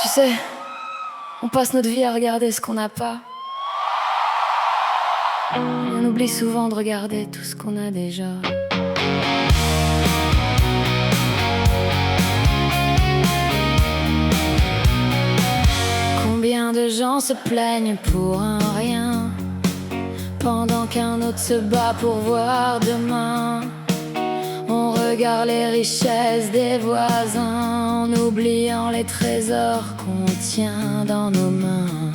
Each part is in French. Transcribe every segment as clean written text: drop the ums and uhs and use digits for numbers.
Tu sais, on passe notre vie à regarder ce qu'on n'a pas. Et on oublie souvent de regarder tout ce qu'on a déjà. Combien de gens se plaignent pour un rien, pendant qu'un autre se bat pour voir demain. On regarde les richesses des voisins en oubliant les trésors qu'on tient dans nos mains.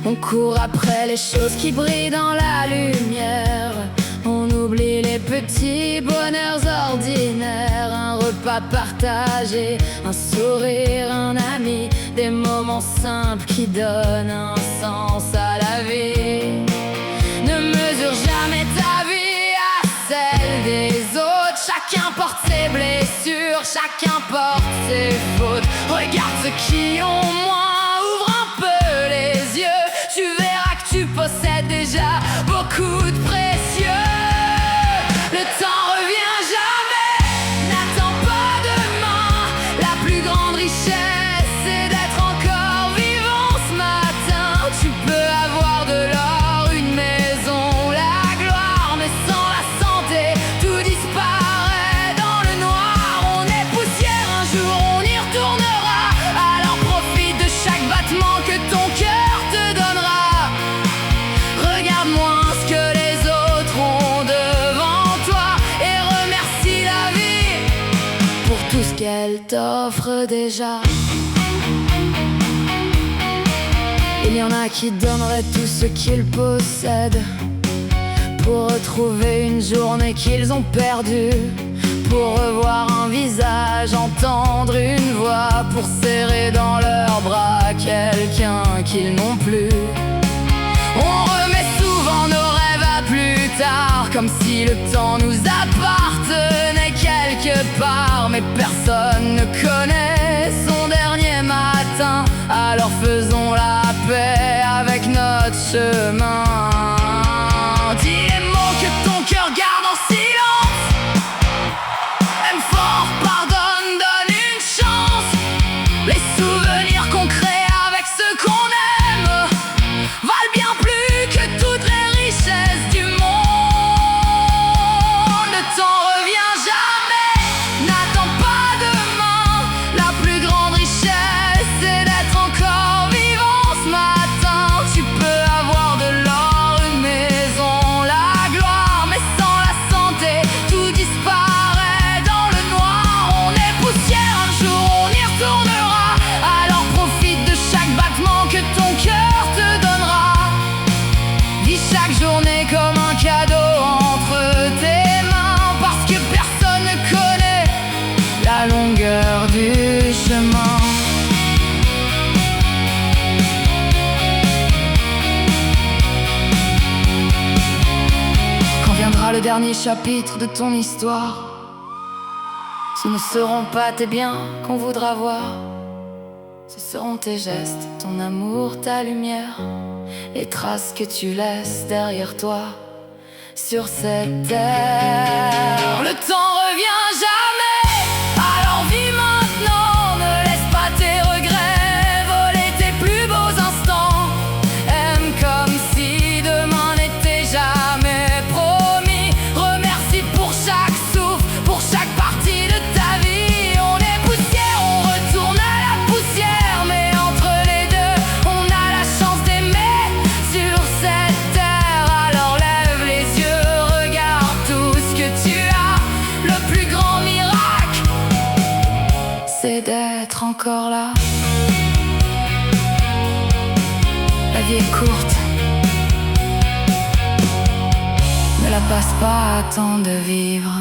On court après les choses qui brillent dans la lumière. On oublie les petits bonheurs ordinaires. Un repas partagé, un sourire, un ami, des moments simples qui donnent un sens à la vie. Ne mesure jamais ta vie à celle des autres. Chacun porte ses blessures, chacun porte ses fautes. Regarde ceux qui ont moins, ouvre un peu les yeux. Tu verras que tu possèdes déjà beaucoup de précieux. Le temps revient jamais, n'attends pas demain. La plus grande richesse, c'est d'être encore vivant ce matin. Tu peux avoir de l'or, une maison, la gloire, mais sans la santé, tout disparaît dans le noir. On est poussière, un jour on y retournera. Alors profite de chaque battement que ton cœur te donnera. Regarde moins ce que les autres ont devant toi et remercie la vie pour tout ce qu'elle t'offre déjà. Il y en a qui donneraient tout ce qu'ils possèdent pour retrouver une journée qu'ils ont perdue, pour revoir un visage, entendre une voix, pour serrer dans leurs bras quelqu'un qu'ils n'ont plus. On remet souvent nos rêves à plus tard, comme si le temps nous appartenait quelque part. Mais personne ne connaît son dernier matin, alors faisons la paix avec notre chemin. Dis les mots que ton cœur garde en silence. Aime fort, pardonne, donne une chance. Les souvenirs qu'on crée avec ceux qu'on aime valent bien plus que toutes les richesses du monde. Le temps revient jamais, n'attends pas demain. La plus grande richesse, c'est d'être encore vivant ce matin. Tu peux avoir de l'or, une maison, la gloire, mais sans la santé, tout disparaît dans le noir. On est poussière, un jour on y retournera. Alors profite de chaque battement que ton cœur te donnera. Vis chaque journée comme un cadeau entre tes mains, parce que personne ne connaît la longueur du chemin. Quand viendra le dernier chapitre de ton histoire, ce ne seront pas tes biens qu'on voudra voir. Ce seront tes gestes, ton amour, ta lumière, les traces que tu laisses derrière toi sur cette terre. Le temps revient jamais, alors vis maintenant. Ne laisse pas tes regrets voler tes plus beaux instants. Aime comme si demain n'était jamais promis. Remercie pour chaque souffle, pour chaque partie de ta vie. On est poussière, on retourne à la poussière, mais entre les deux, on a la chance d'aimer sur cette terre. Alors lève les yeux, regarde tout ce que tu as. Le plus grand miracle, c'est d'être encore là. La vie est courte, ne la passe pas à temps de vivre.